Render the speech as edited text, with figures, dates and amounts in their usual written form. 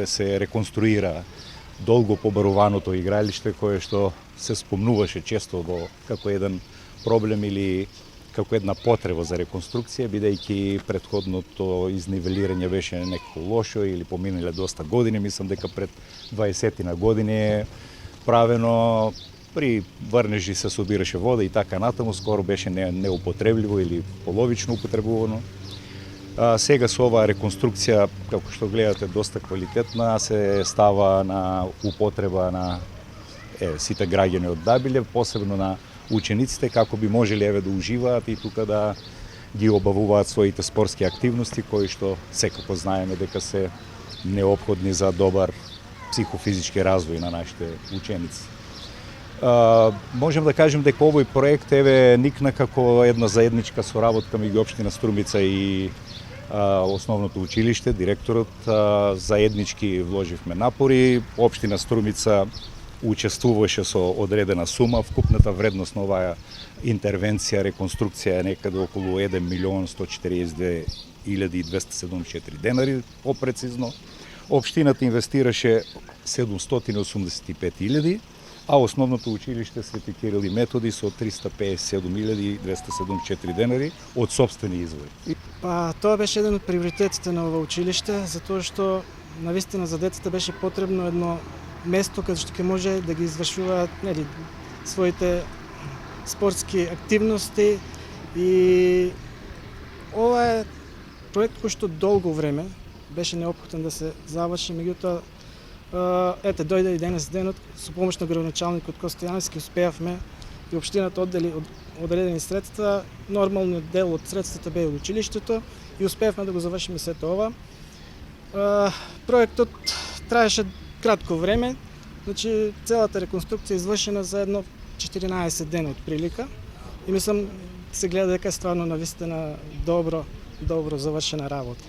Се реконструира долго побаруваното игралиште кое што се спомнуваше често како еден проблем или како една потреба за реконструкција, бидејќи претходното изнивелирање беше некако лошо или поминале доста години, мислам дека пред 20 на години е правено, при врнежи се собираше вода и така натаму, скоро беше неупотребливо или половично употребувано. Сега со оваа реконструкција, како што гледате, доста квалитетна, се става на употреба на сите граѓани од Дабиле, посебно на учениците, како би можеле да уживаат и тука да ги обавуваат своите спортски активности, кои што секако знаеме дека се неопходни за добар психофизички развој на нашите ученици. Можем да кажем дека овој проект никна како една заедничка соработка меѓу општина Струмица и основното училиште, директорот, заеднички вложивме напори. Општина Струмица учествуваше со одредена сума, вкупната вредност на оваа интервенција, реконструкција е некаде околу 1.142.274 денари, попрецизно. Општината инвестираше 785.000, а основното училиште Свети Кирил и Методи со 357.274 денари од собствени извори. Тоа беше еден од приоритетите на ова училиште, затоа што навистина за децата беше потребно едно место каде што ќе може да ги извршуваат своите спортски активности, и ова е проект кој што долго време беше неопходен да се заврши, меѓутоа дојде и денес денот, со помош на градоначалникот Коста Јаневски успеавме и општината оддели одредени средства, нормалниот дел од средствата бе од училиштето и успеавме да го завршиме сето ова. Проектот траеше кратко време, значи целата реконструкција е извршена за едно 14 дена од прилика и мислам се гледа дека е стварно навистина добро завршена работа.